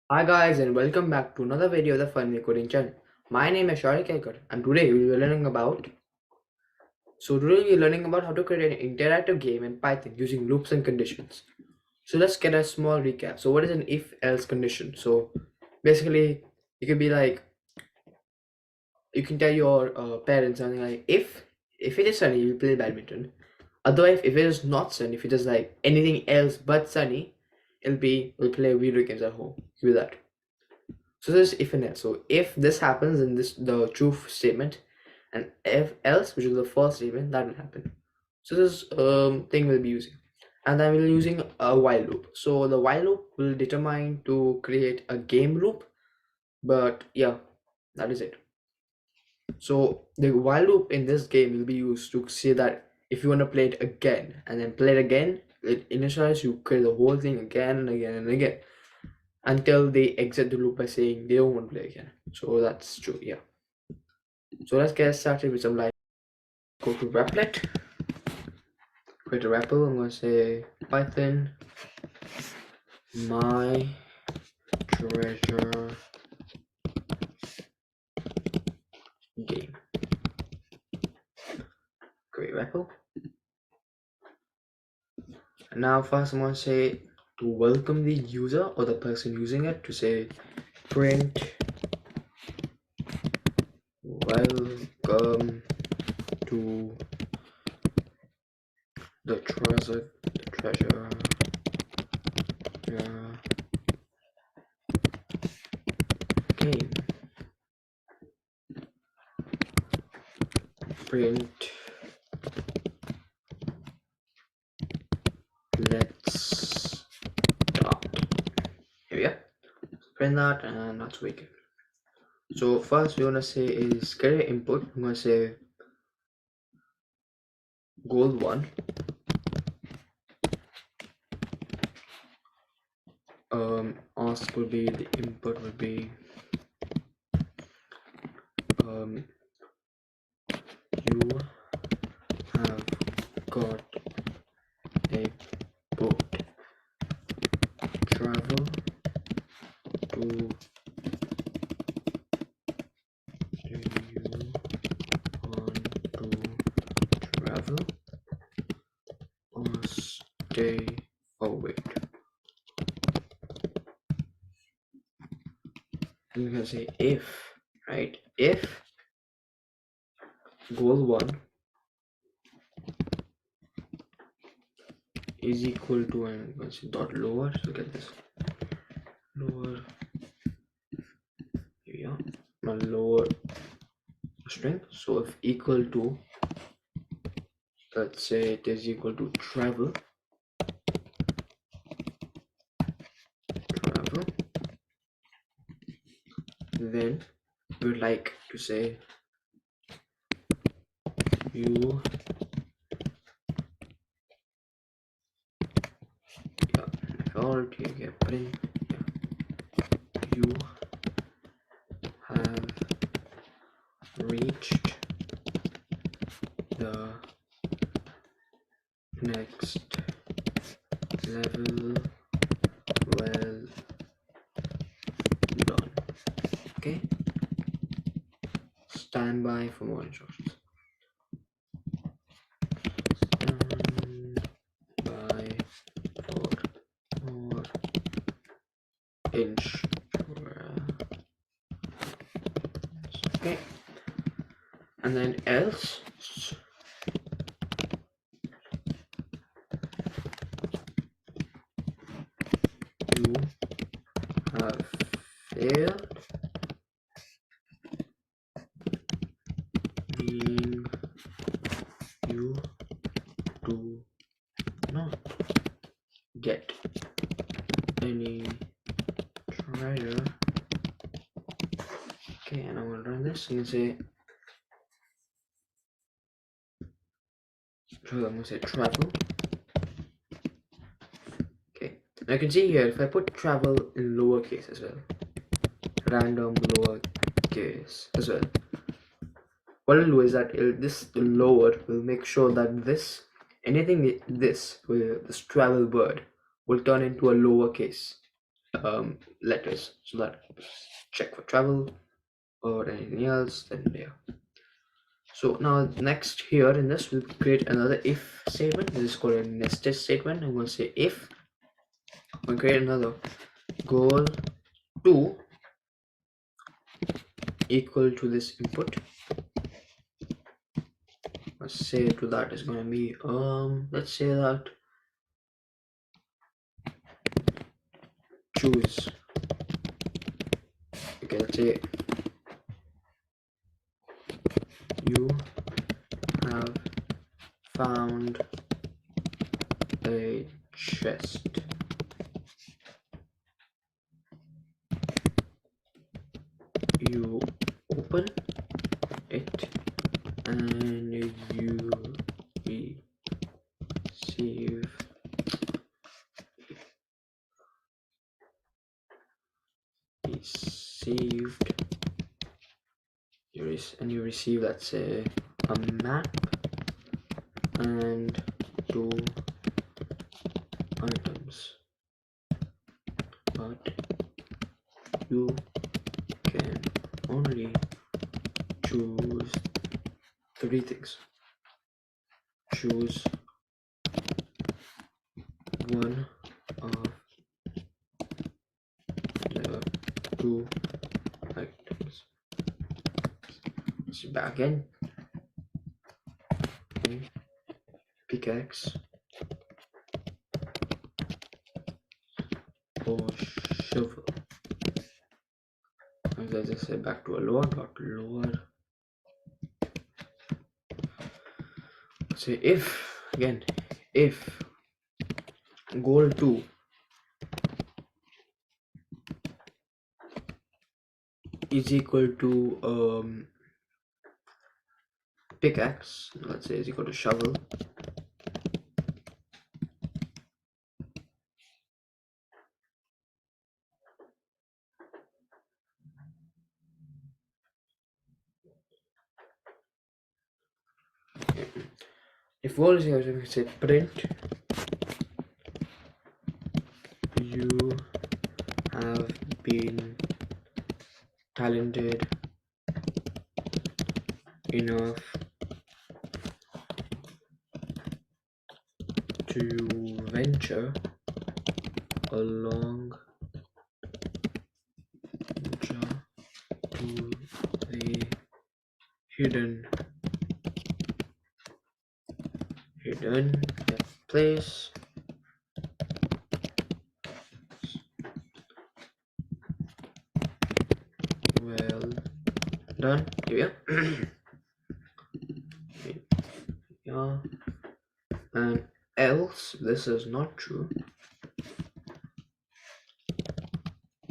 Hi guys and welcome back to another video of the Funny Coding channel. My name is Shari Kelkar and today we will be learning about how to create an interactive game in Python using loops and conditions. So let's get a small recap. So what is an if else condition? So basically it could be like you can tell your parents something like if it is sunny you will play badminton. Otherwise if it is not sunny, if it is like anything else but sunny, we'll play video games at home. Do that. So this is if and else. So if this happens, then this the true statement, and if else, which is the false statement, that will happen. So this thing we'll be using, and then we'll be using a while loop. So the while loop will determine to create a game loop. But yeah, that is it. So the while loop in this game will be used to say that if you want to play it again and then play it again, it initializes you create the whole thing again and again and again until they exit the loop by saying they don't want to play again. So that's true, yeah. So let's get started with some like go to Replit, create a REPL. I'm gonna say Python my treasure game. Create REPL. And now first I'm gonna say to welcome the user or the person using it to say print welcome to the treasure game. Print let's start. Here we go. Print that and that's wicked. So first we wanna say is get an input. I'm gonna say goal one. Ask would be the input would be you have got a boat. Travel to do you want to travel or stay away? You can say if, right? If goal one is equal to, and I'm going to say dot lower. So get this lower. Here we are. My lower string. So if equal to, let's say it is equal to travel, then we would like to say you authority get print you have reached the next level. Well done. Okay, stand by for more instructions. Stand by for more instructions. Okay, and then else you have failed, meaning you do not get any treasure. Okay, and I'm gonna run this and say, so I'm gonna say travel. Okay, and I can see here if I put travel in lowercase as well, random lowercase as well, what it'll do is that this lower will make sure that this anything this travel word will turn into a lowercase letters. So that check for travel or anything else, then yeah. So now next here in this we'll create another if statement. This is called a nested statement. I'm going to say if we'll create another goal 2 equal to this input. Let's say to that is going to be let's say that choose. Okay, let's say you have found a chest. You open it and you receive you receive, let's say, a map and 2 items, but you can only choose 3 things. Choose one of the 2 items. So back again. Pickaxe or shovel. And let's just say back to a lower. Say if goal 2 is equal to pickaxe, let's say is equal to shovel, if goal is equal to, we say print you have been talented enough to venture along to the hidden place. Well done. Here yeah. And else this is not true.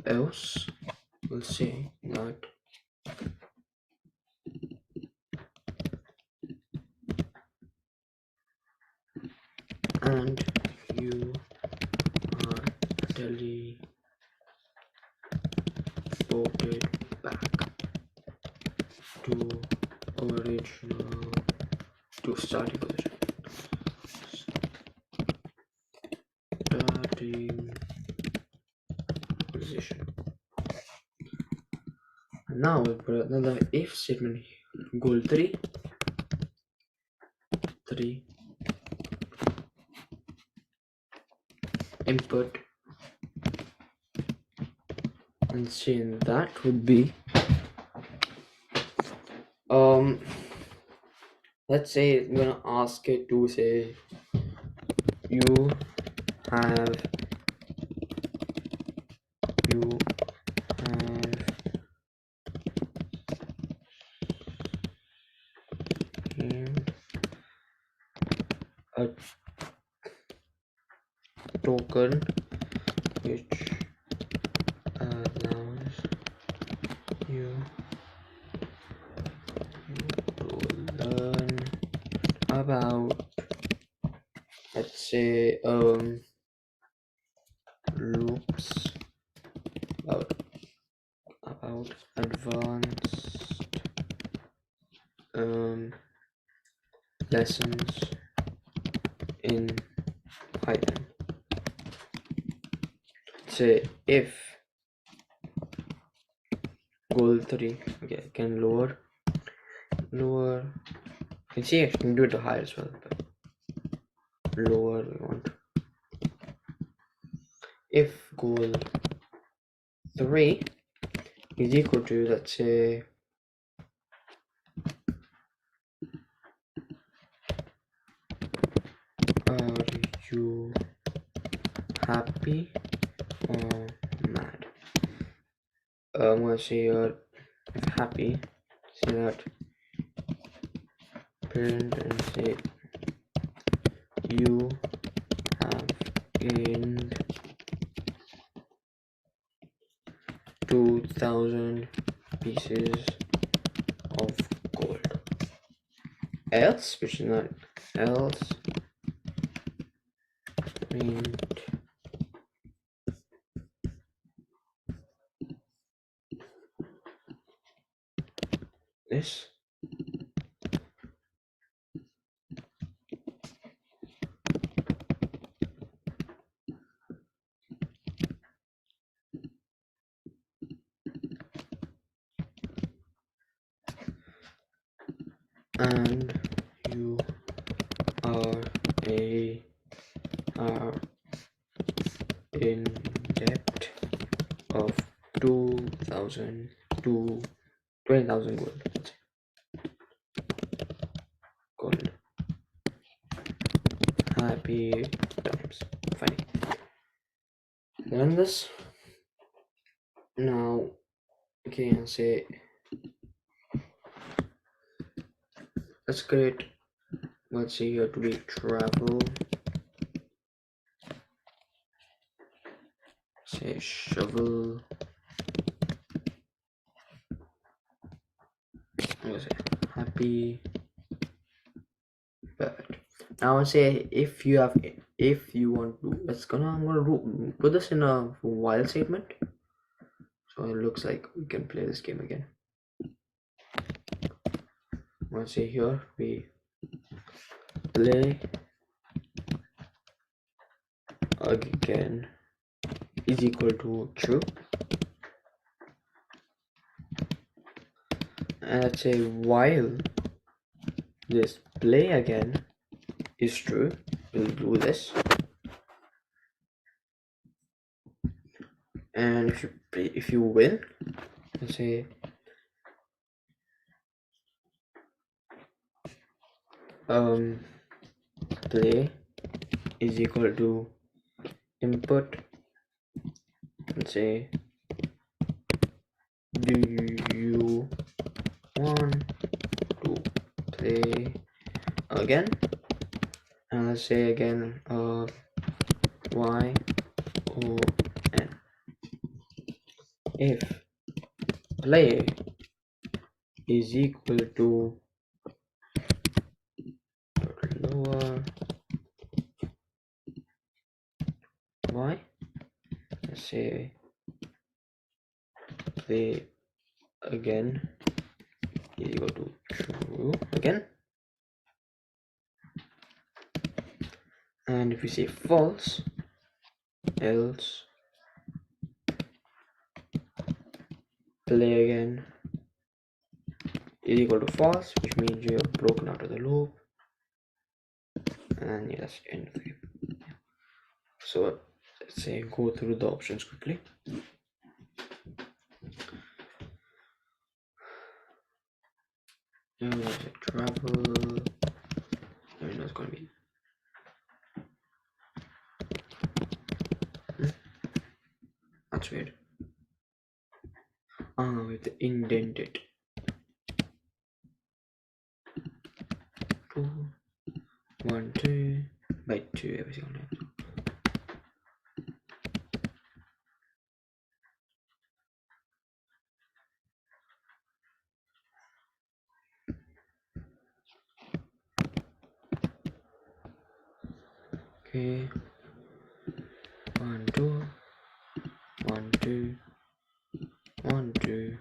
Else we'll say that and you are teleported back to starting position. Now we'll put another if statement here. Goal 3 input, and saying that would be let's say I'm gonna ask it to say you have a token which allows you to learn about, let's say, loops, about advanced lessons in Python. say if goal 3. Okay, I can lower. You can see I can do it higher as well, but lower we want. If goal 3 is equal to, let's say, are you happy or mad? I'm gonna say if happy, say that parent and say you have gained 2,000 pieces of gold. Else, which is not else, mint this. And you are in debt of 2,000 to 20,000 gold. Let's say. Gold. Happy times. Funny. Run this. Now, okay, I'll say let's create. Let's say here to be travel. Say shovel. I'm gonna say happy bird. Now I'll say if you want to, I'm gonna put this in a while statement. So it looks like we can play this game again. I'm gonna say here we play again is equal to true, and let's say while this play again is true, we'll do this. And if you win, let's say play is equal to input, let's say do you want to play again, and let's say again y o n. If play is equal to lower y, let's say play again is equal to true again, and if we say false, else play again is equal to false, which means you have broken out of the loop, and yeah, that's the end of the game. So let's say go through the options quickly. Travel. I know it's gonna be. That's weird. We have to indent it. 2, 1, 2 by 2 every single time. Okay. 1, 2, 1, 2, 1, 2, 1, 2.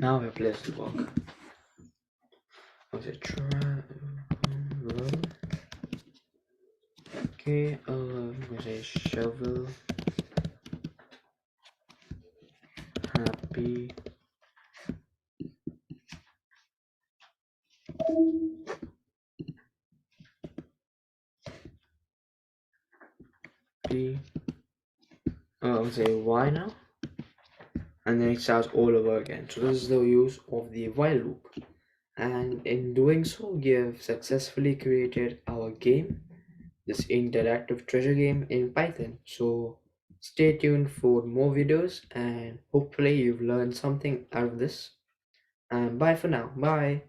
Now we place the work. Okay, try. Okay, we say shovel. Happy. P. Say why now? And then it starts all over again. So this is the use of the while loop. And in doing so, we have successfully created our game, this interactive treasure game in Python. So stay tuned for more videos and hopefully you've learned something out of this. And bye for now. Bye.